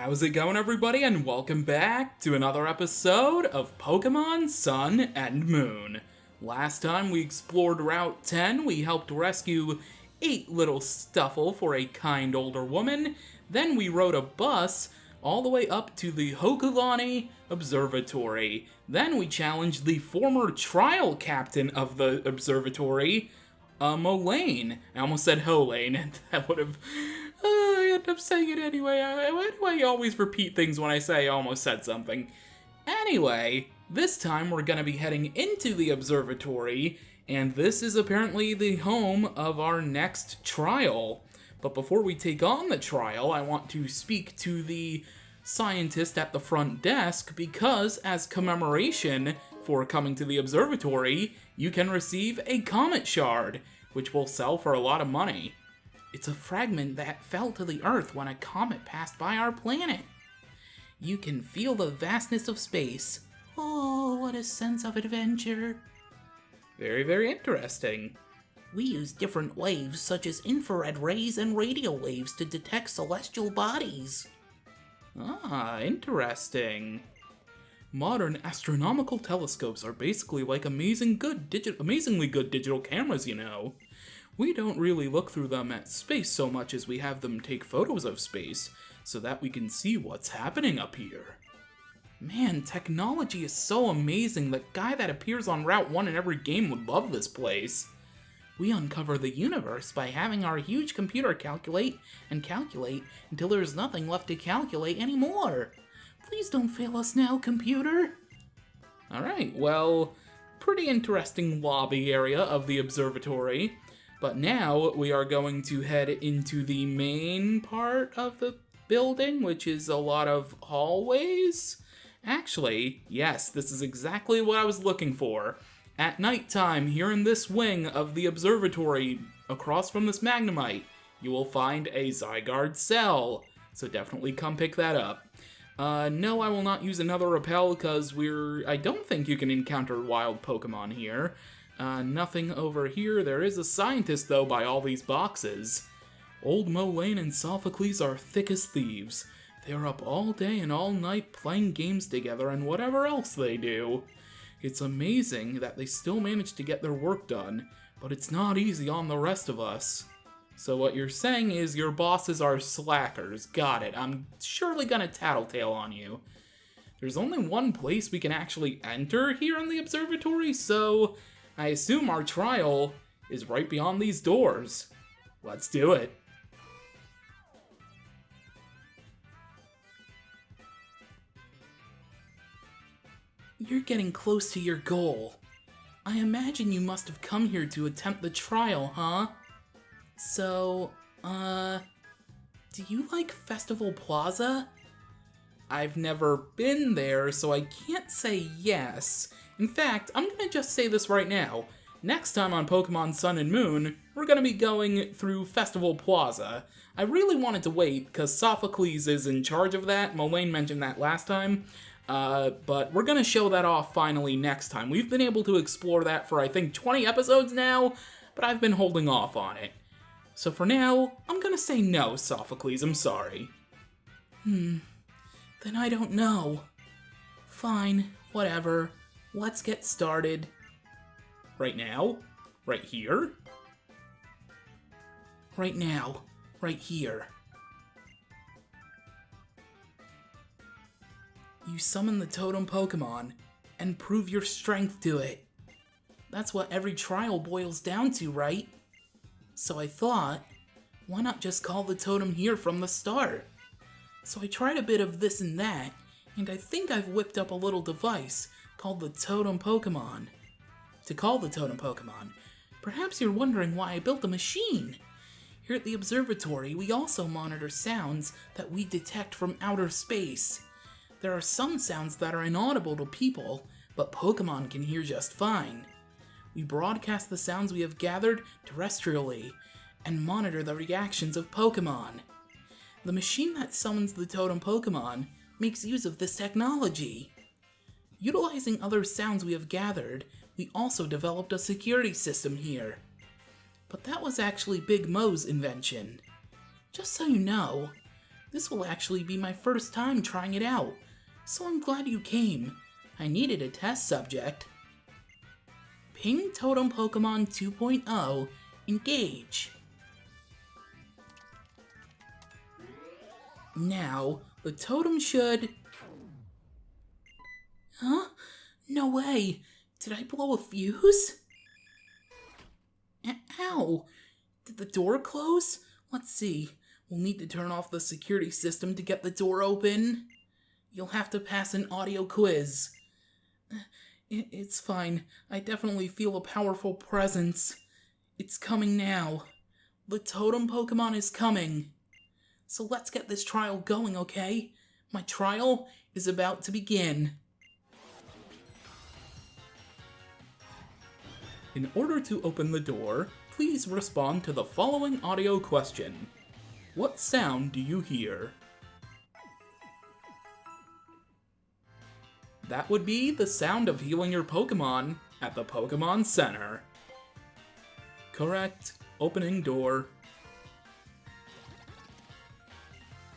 How's it going, everybody, and welcome back to another episode of Pokémon Sun and Moon. Last time we explored Route 10, we helped rescue 8 little Stuffle for a kind older woman, then we rode a bus all the way up to the Hokulani Observatory. Then we challenged the former trial captain of the observatory, Molane. I almost said Holane, and that would have... I end up saying it anyway. Why do I always repeat things when I say I almost said something? Anyway, this time we're going to be heading into the observatory, and this is apparently the home of our next trial. But before we take on the trial, I want to speak to the scientist at the front desk, because as commemoration for coming to the observatory, you can receive a comet shard, which will sell for a lot of money. It's a fragment that fell to the Earth when a comet passed by our planet. You can feel the vastness of space. Oh, what a sense of adventure. Very, very interesting. We use different waves such as infrared rays and radio waves to detect celestial bodies. Ah, interesting. Modern astronomical telescopes are basically like amazingly good digital cameras, you know. We don't really look through them at space so much as we have them take photos of space, so that we can see what's happening up here. Man, technology is so amazing. The guy that appears on Route 1 in every game would love this place. We uncover the universe by having our huge computer calculate and calculate until there's nothing left to calculate anymore. Please don't fail us now, computer. Alright, well, pretty interesting lobby area of the observatory. But now we are going to head into the main part of the building, which is a lot of hallways. Actually, yes, this is exactly what I was looking for. At nighttime, here in this wing of the observatory, across from this Magnemite, you will find a Zygarde cell. So definitely come pick that up. No, I will not use another repel because I don't think you can encounter wild Pokemon here. Nothing over here. There is a scientist, though, by all these boxes. Old Molane and Sophocles are thick as thieves. They're up all day and all night playing games together and whatever else they do. It's amazing that they still manage to get their work done, but it's not easy on the rest of us. So what you're saying is your bosses are slackers. Got it. I'm surely gonna tattletale on you. There's only one place we can actually enter here in the observatory, so I assume our trial is right beyond these doors. Let's do it. You're getting close to your goal. I imagine you must have come here to attempt the trial, huh? So, do you like Festival Plaza? I've never been there, so I can't say yes. In fact, I'm gonna just say this right now. Next time on Pokemon Sun and Moon, we're gonna be going through Festival Plaza. I really wanted to wait, because Sophocles is in charge of that. Molane mentioned that last time. But we're gonna show that off finally next time. We've been able to explore that for, I think, 20 episodes now, but I've been holding off on it. So for now, I'm gonna say no, Sophocles, I'm sorry. Then I don't know. Fine, whatever. Let's get started. Right now? Right here? Right now. Right here. You summon the Totem Pokemon and prove your strength to it. That's what every trial boils down to, right? So I thought, why not just call the totem here from the start? So I tried a bit of this and that, and I think I've whipped up a little device called the Totem Pokemon. To call the Totem Pokemon, perhaps you're wondering why I built a machine. Here at the observatory, we also monitor sounds that we detect from outer space. There are some sounds that are inaudible to people, but Pokemon can hear just fine. We broadcast the sounds we have gathered terrestrially, and monitor the reactions of Pokemon. The machine that summons the Totem Pokemon makes use of this technology. Utilizing other sounds we have gathered, we also developed a security system here. But that was actually Big Mo's invention. Just so you know, This will actually be my first time trying it out, so I'm glad you came. I needed a test subject. Ping Totem Pokemon 2.0, engage. Now, the totem should... Huh? No way! Did I blow a fuse? Ow! Did the door close? Let's see. We'll need to turn off the security system to get the door open. You'll have to pass an audio quiz. It's fine. I definitely feel a powerful presence. It's coming now. The totem Pokemon is coming. So let's get this trial going, okay? My trial is about to begin. In order to open the door, please respond to the following audio question. What sound do you hear? That would be the sound of healing your Pokemon at the Pokemon Center. Correct. Opening door.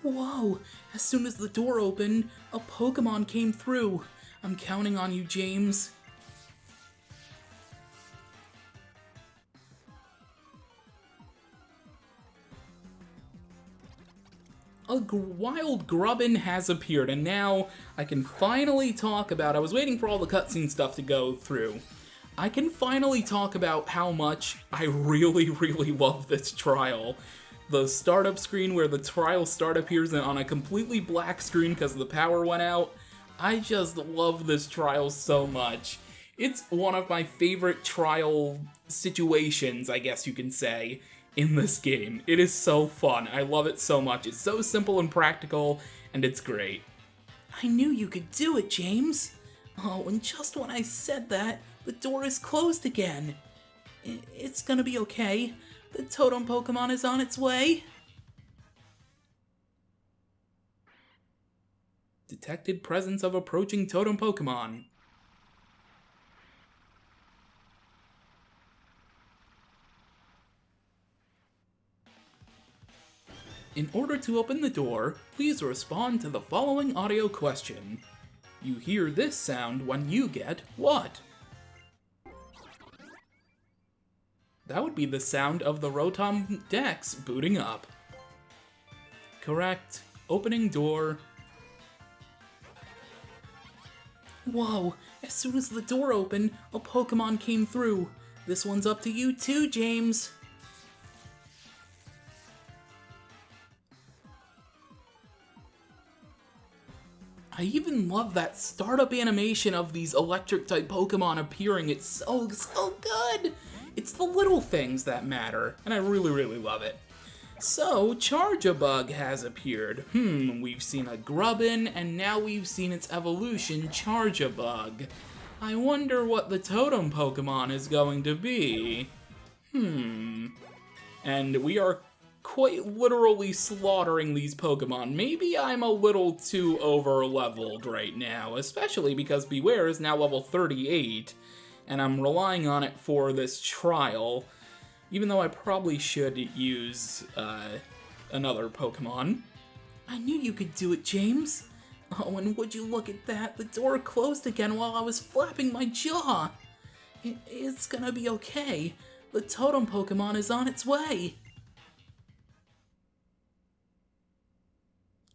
Whoa! As soon as the door opened, a Pokemon came through. I'm counting on you, James. A wild Grubbin has appeared, and now I can finally talk about... I was waiting for all the cutscene stuff to go through. I can finally talk about how much I really, really love this trial. The startup screen where the trial start appears on a completely black screen because the power went out. I just love this trial so much. It's one of my favorite trial situations, I guess you can say, in this game. It is so fun. I love it so much. It's so simple and practical, and it's great. I knew you could do it, James. Oh, and just when I said that, the door is closed again. It's gonna be okay. The totem Pokemon is on its way. Detected presence of approaching totem Pokemon. In order to open the door, please respond to the following audio question. You hear this sound when you get what? That would be the sound of the Rotom Dex booting up. Correct. Opening door. Whoa! As soon as the door opened, a Pokemon came through. This one's up to you too, James. I even love that startup animation of these electric-type Pokemon appearing. It's so good! It's the little things that matter, and I really, really love it. So, Charjabug has appeared. We've seen a Grubbin, and now we've seen its evolution, Charjabug. I wonder what the totem Pokemon is going to be. And we are quite literally slaughtering these Pokemon. Maybe I'm a little too over-leveled right now, especially because Beware is now level 38, and I'm relying on it for this trial, even though I probably should use another Pokemon. I knew you could do it, James. Oh, and would you look at that? The door closed again while I was flapping my jaw. It's gonna be okay. The totem Pokemon is on its way.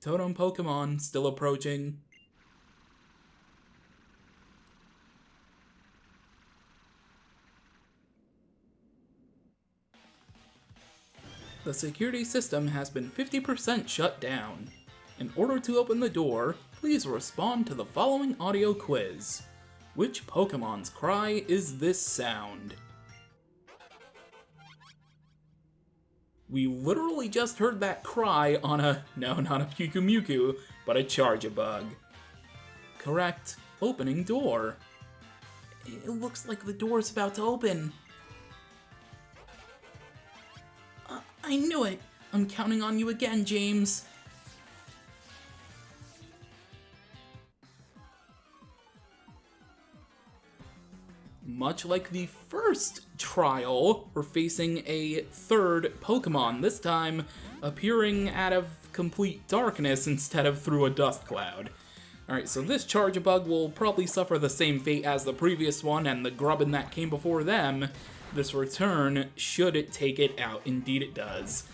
Totem Pokemon still approaching. The security system has been 50% shut down. In order to open the door, please respond to the following audio quiz. Which Pokemon's cry is this sound? We literally just heard that cry on no, not a Pyukumuku, but a Charjabug. Correct. Opening door. It looks like the door's about to open. I knew it. I'm counting on you again, James. Much like the first trial, we're facing a third Pokemon, this time appearing out of complete darkness instead of through a dust cloud. Alright, so this Charjabug will probably suffer the same fate as the previous one and the Grubbin that came before them. This return, should it take it out? Indeed it does.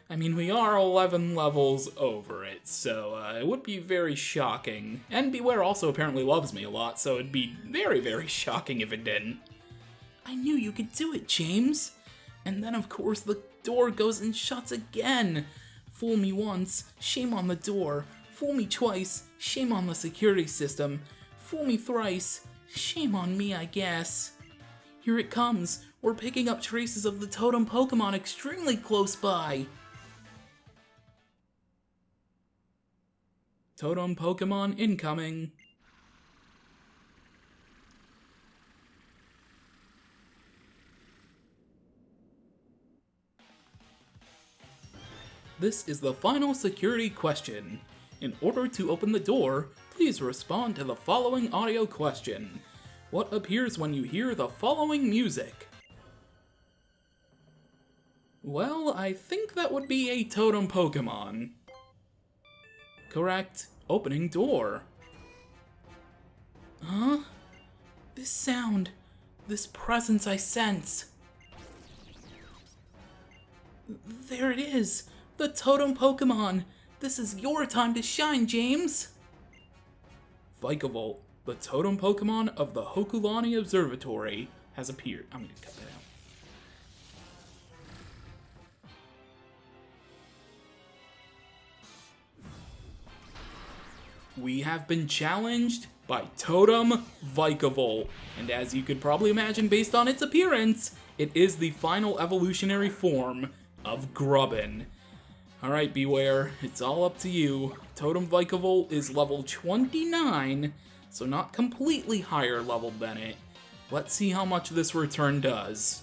I mean, we are 11 levels over it, so it would be very shocking. And Beware also apparently loves me a lot, so it'd be very, very shocking if it didn't. I knew you could do it, James! And then, of course, the door goes and shuts again! Fool me once, shame on the door. Fool me twice, shame on the security system. Fool me thrice, shame on me, I guess. Here it comes! We're picking up traces of the totem Pokémon extremely close by! Totem Pokémon incoming. This is the final security question. In order to open the door, please respond to the following audio question. What appears when you hear the following music? Well, I think that would be a totem Pokémon. Correct. Opening door. Huh? This sound. This presence I sense. There it is. The totem Pokémon. This is your time to shine, James. Vikavolt, the totem Pokémon of the Hokulani Observatory, has appeared. I'm gonna cut that out. We have been challenged by Totem Vikavolt, and as you could probably imagine based on its appearance, it is the final evolutionary form of Grubbin. Alright, Beware, it's all up to you. Totem Vikavolt is level 29, so not completely higher leveled than it. Let's see how much this return does.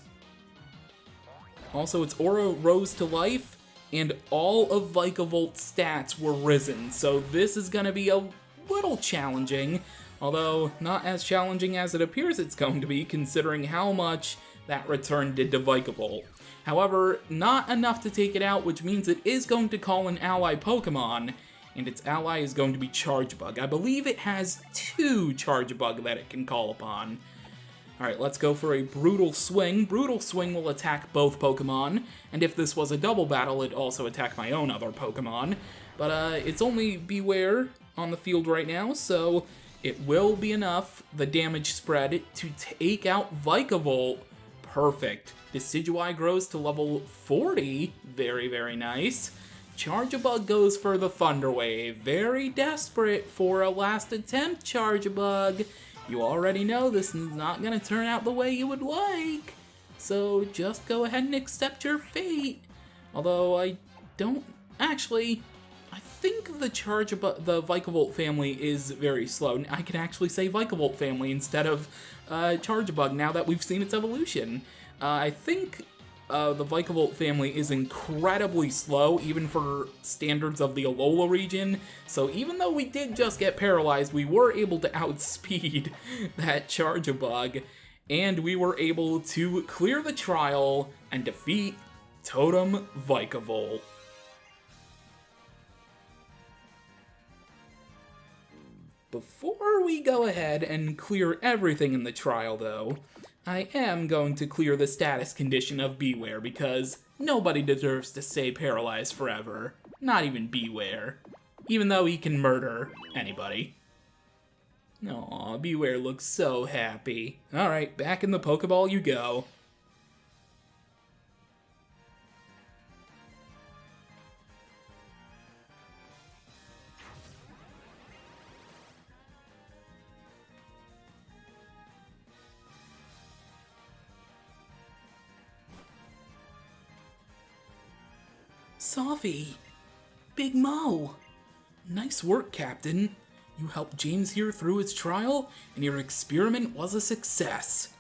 Also, its aura rose to life, and all of Vikavolt's stats were risen, so this is going to be a little challenging, although not as challenging as it appears it's going to be, considering how much that return did to Vikavolt. However, not enough to take it out, which means it is going to call an ally Pokemon, and its ally is going to be Charjabug. I believe it has 2 Charjabug that it can call upon. Alright, let's go for a Brutal Swing. Brutal Swing will attack both Pokemon, and if this was a double battle, it'd also attack my own other Pokemon. But it's only Beware on the field right now, so it will be enough, the damage spread, to take out Vikavolt. Perfect. Decidueye grows to level 40. Very, very nice. Charjabug goes for the Thunder Wave. Very desperate for a last attempt, Charjabug. You already know this is not going to turn out the way you would like, so just go ahead and accept your fate. Although I don't... Actually, I think the Vikavolt family is very slow. I can actually say Vikavolt family instead of Charjabug now that we've seen its evolution. I think the Vikavolt family is incredibly slow, even for standards of the Alola region, so even though we did just get paralyzed, we were able to outspeed that Charjabug, and we were able to clear the trial and defeat Totem Vikavolt. Before we go ahead and clear everything in the trial, though, I am going to clear the status condition of Beware, because nobody deserves to stay paralyzed forever. Not even Beware. Even though he can murder anybody. Aw, Beware looks so happy. Alright, back in the Pokeball you go. Sophie! Big Mo! Nice work, Captain. You helped James here through his trial, and your experiment was a success.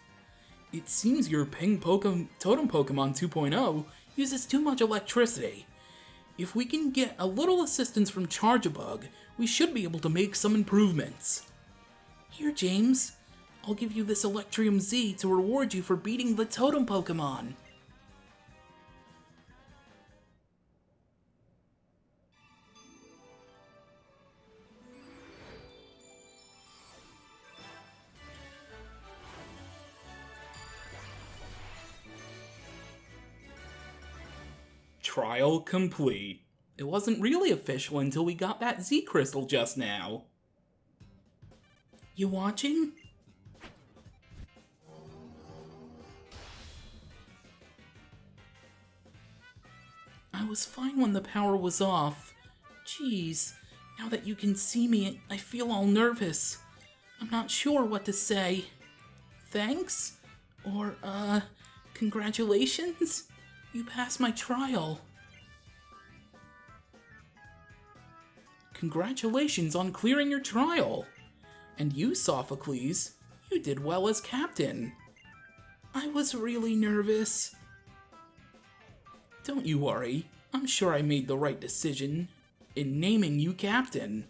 It seems your Totem Pokemon 2.0 uses too much electricity. If we can get a little assistance from Charjabug, we should be able to make some improvements. Here, James. I'll give you this Electrium Z to reward you for beating the Totem Pokemon. Trial complete. It wasn't really official until we got that Z crystal just now. You watching? I was fine when the power was off. Jeez, now that you can see me, I feel all nervous. I'm not sure what to say. Thanks? Or, congratulations? You passed my trial. Congratulations on clearing your trial. And you, Sophocles, you did well as captain. I was really nervous. Don't you worry, I'm sure I made the right decision in naming you captain.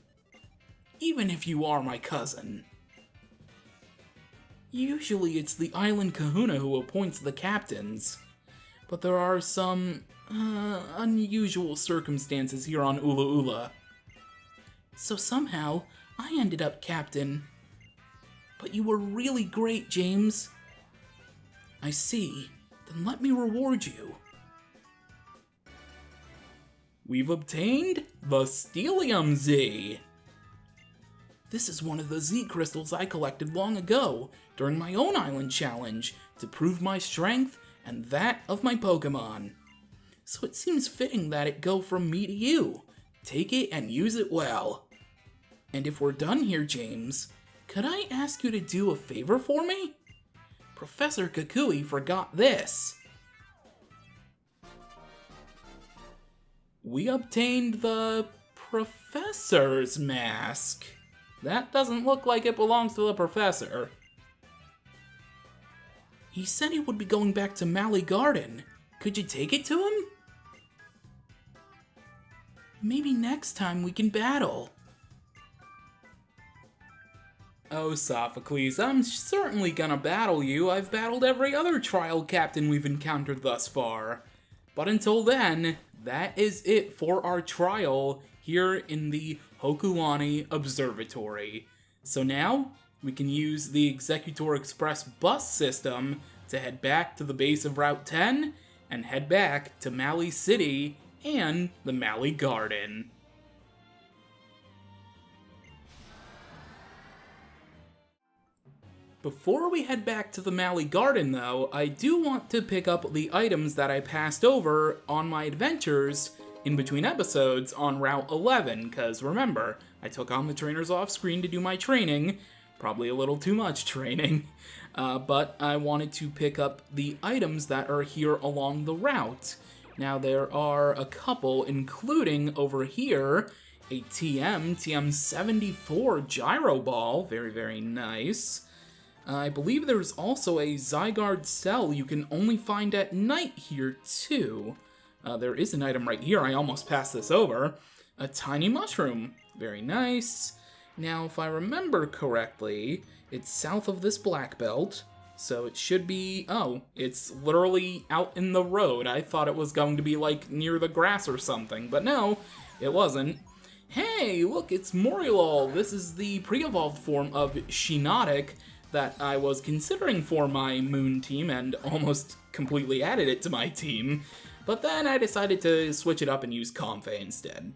Even if you are my cousin. Usually it's the island kahuna who appoints the captains, but there are some unusual circumstances here on Ula Ula. So somehow, I ended up captain. But you were really great, James. I see. Then let me reward you. We've obtained the Stellium Z. This is one of the Z crystals I collected long ago during my own island challenge to prove my strength and that of my Pokémon. So it seems fitting that it go from me to you. Take it and use it well. And if we're done here, James, could I ask you to do a favor for me? Professor Kukui forgot this. We obtained the Professor's Mask. That doesn't look like it belongs to the Professor. He said he would be going back to Mally Garden. Could you take it to him? Maybe next time we can battle. Oh, Sophocles, I'm certainly gonna battle you. I've battled every other trial captain we've encountered thus far. But until then, that is it for our trial here in the Hokulani Observatory. So now, we can use the Executor Express bus system to head back to the base of Route 10 and head back to Mally City and the Mally Garden. Before we head back to the Mally Garden, though, I do want to pick up the items that I passed over on my adventures in between episodes on Route 11, because remember, I took on the trainers off screen to do my training, probably a little too much training, but I wanted to pick up the items that are here along the route. Now there are a couple, including over here, a TM74 Gyro Ball, very, very nice. I believe there's also a Zygarde cell you can only find at night here, too. There is an item right here, I almost passed this over. A tiny mushroom, very nice. Now, if I remember correctly, it's south of this black belt, so it should be... oh, it's literally out in the road. I thought it was going to be, like, near the grass or something, but no, it wasn't. Hey, look, it's Moriolol! This is the pre-evolved form of Shiinotic that I was considering for my Moon team and almost completely added it to my team, but then I decided to switch it up and use Comfey instead.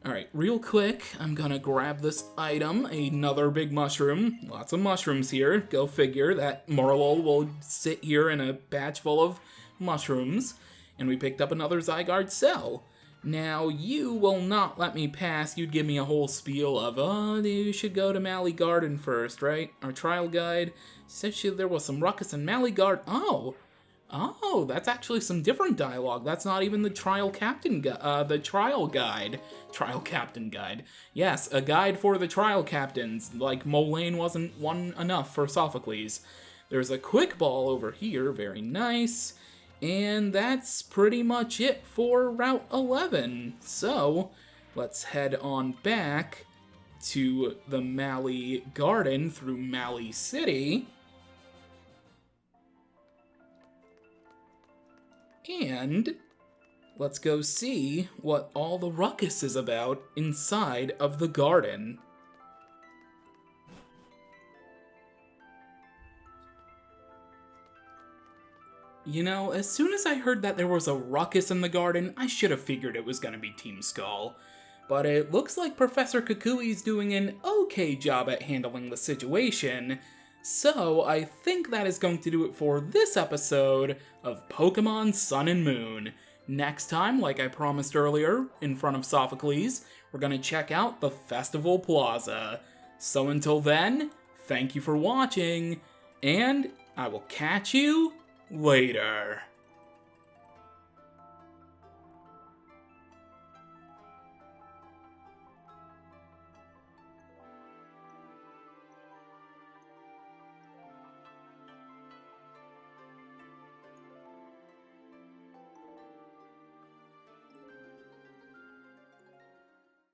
Alright, real quick, I'm gonna grab this item, another big mushroom. Lots of mushrooms here, go figure that Moriolol will sit here in a batch full of mushrooms. And we picked up another Zygarde cell. Now, you will not let me pass. You'd give me a whole spiel of, oh, you should go to Mally Garden first, right? Our trial guide said there was some ruckus in Mally Garden. Oh, that's actually some different dialogue. That's not even the trial captain, the trial guide. Trial captain guide. Yes, a guide for the trial captains. Like, Molayne wasn't one enough for Sophocles. There's a quick ball over here, very nice. And that's pretty much it for Route 11. So, let's head on back to the Mally Garden through Mally City. And let's go see what all the ruckus is about inside of the garden. You know, as soon as I heard that there was a ruckus in the garden, I should have figured it was gonna be Team Skull. But it looks like Professor Kukui's doing an okay job at handling the situation, so I think that is going to do it for this episode of Pokemon Sun and Moon. Next time, like I promised earlier, in front of Sophocles, we're gonna check out the Festival Plaza. So until then, thank you for watching, and I will catch you later.